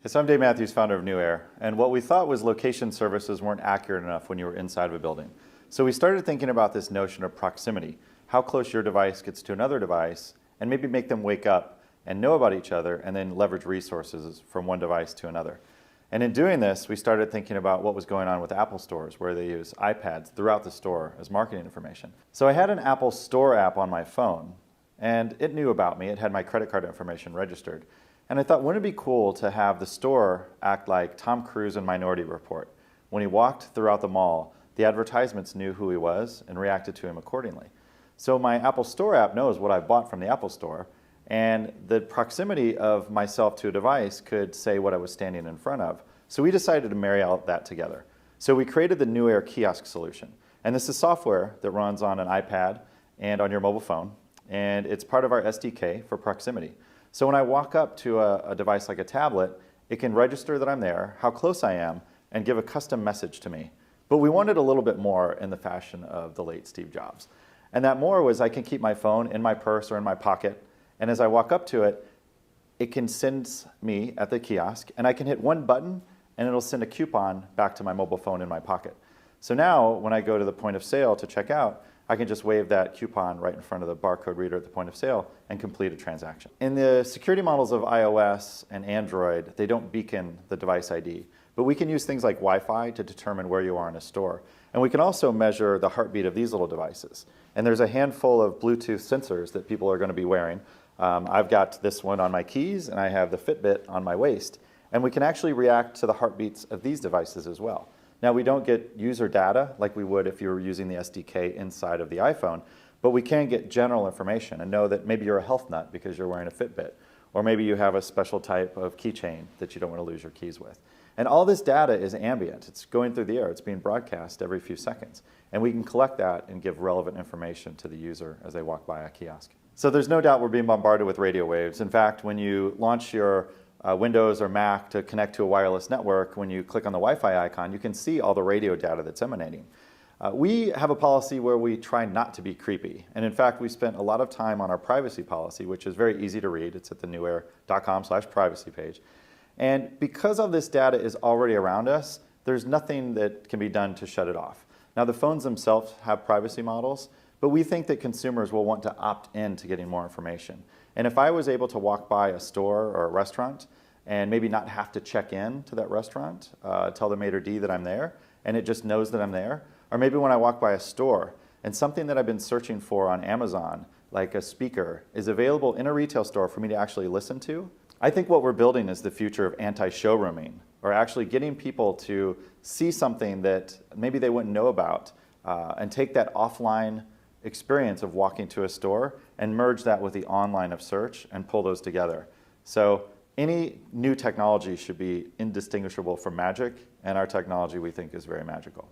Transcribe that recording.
So I'm Dave Mathews, founder of NewAer, and what we thought was location services weren't accurate enough when you were inside of a building. So we started thinking about this notion of proximity, how close your device gets to another device, and maybe make them wake up and know about each other, and then leverage resources from one device to another. And in doing this, we started thinking about what was going on with Apple stores, where they use iPads throughout the store as marketing information. So I had an Apple Store app on my phone, and it knew about me. It had my credit card information registered. And I thought, wouldn't it be cool to have the store act like Tom Cruise in Minority Report? When he walked throughout the mall, the advertisements knew who he was and reacted to him accordingly. So my Apple Store app knows what I bought from the Apple Store, and the proximity of myself to a device could say what I was standing in front of. So we decided to marry all that together. So we created the NewAer kiosk solution. And this is software that runs on an iPad and on your mobile phone, and it's part of our SDK for proximity. So when I walk up to a device like a tablet, it can register that I'm there, how close I am, and give a custom message to me. But we wanted a little bit more in the fashion of the late Steve Jobs. And that more was I can keep my phone in my purse or in my pocket, and as I walk up to it, it can send me at the kiosk, and I can hit one button, and it'll send a coupon back to my mobile phone in my pocket. So now, when I go to the point of sale to check out, I can just wave that coupon right in front of the barcode reader at the point of sale and complete a transaction. In the security models of iOS and Android, they don't beacon the device ID, but we can use things like Wi-Fi to determine where you are in a store. And we can also measure the heartbeat of these little devices. And there's a handful of Bluetooth sensors that people are going to be wearing. I've got this one on my keys, and I have the Fitbit on my waist. And we can actually react to the heartbeats of these devices as well. Now, we don't get user data like we would if you were using the SDK inside of the iPhone, but we can get general information and know that maybe you're a health nut because you're wearing a Fitbit, or maybe you have a special type of keychain that you don't want to lose your keys with. And all this data is ambient. It's going through the air. It's being broadcast every few seconds. And we can collect that and give relevant information to the user as they walk by a kiosk. So there's no doubt we're being bombarded with radio waves. In fact, when you launch your Windows or Mac to connect to a wireless network, when you click on the Wi-Fi icon, you can see all the radio data that's emanating. We have a policy where we try not to be creepy. And in fact, we spent a lot of time on our privacy policy, which is very easy to read. It's at the newaer.com/privacy page. And because all this data is already around us, there's nothing that can be done to shut it off. Now, the phones themselves have privacy models, but we think that consumers will want to opt in to getting more information. And if I was able to walk by a store or a restaurant and maybe not have to check in to that restaurant, tell the maitre d' that I'm there, and it just knows that I'm there, or maybe when I walk by a store and something that I've been searching for on Amazon, like a speaker, is available in a retail store for me to actually listen to, I think what we're building is the future of anti-showrooming, or actually getting people to see something that maybe they wouldn't know about and take that offline experience of walking to a store and merge that with the online of search and pull those together. So any new technology should be indistinguishable from magic, and our technology we think is very magical.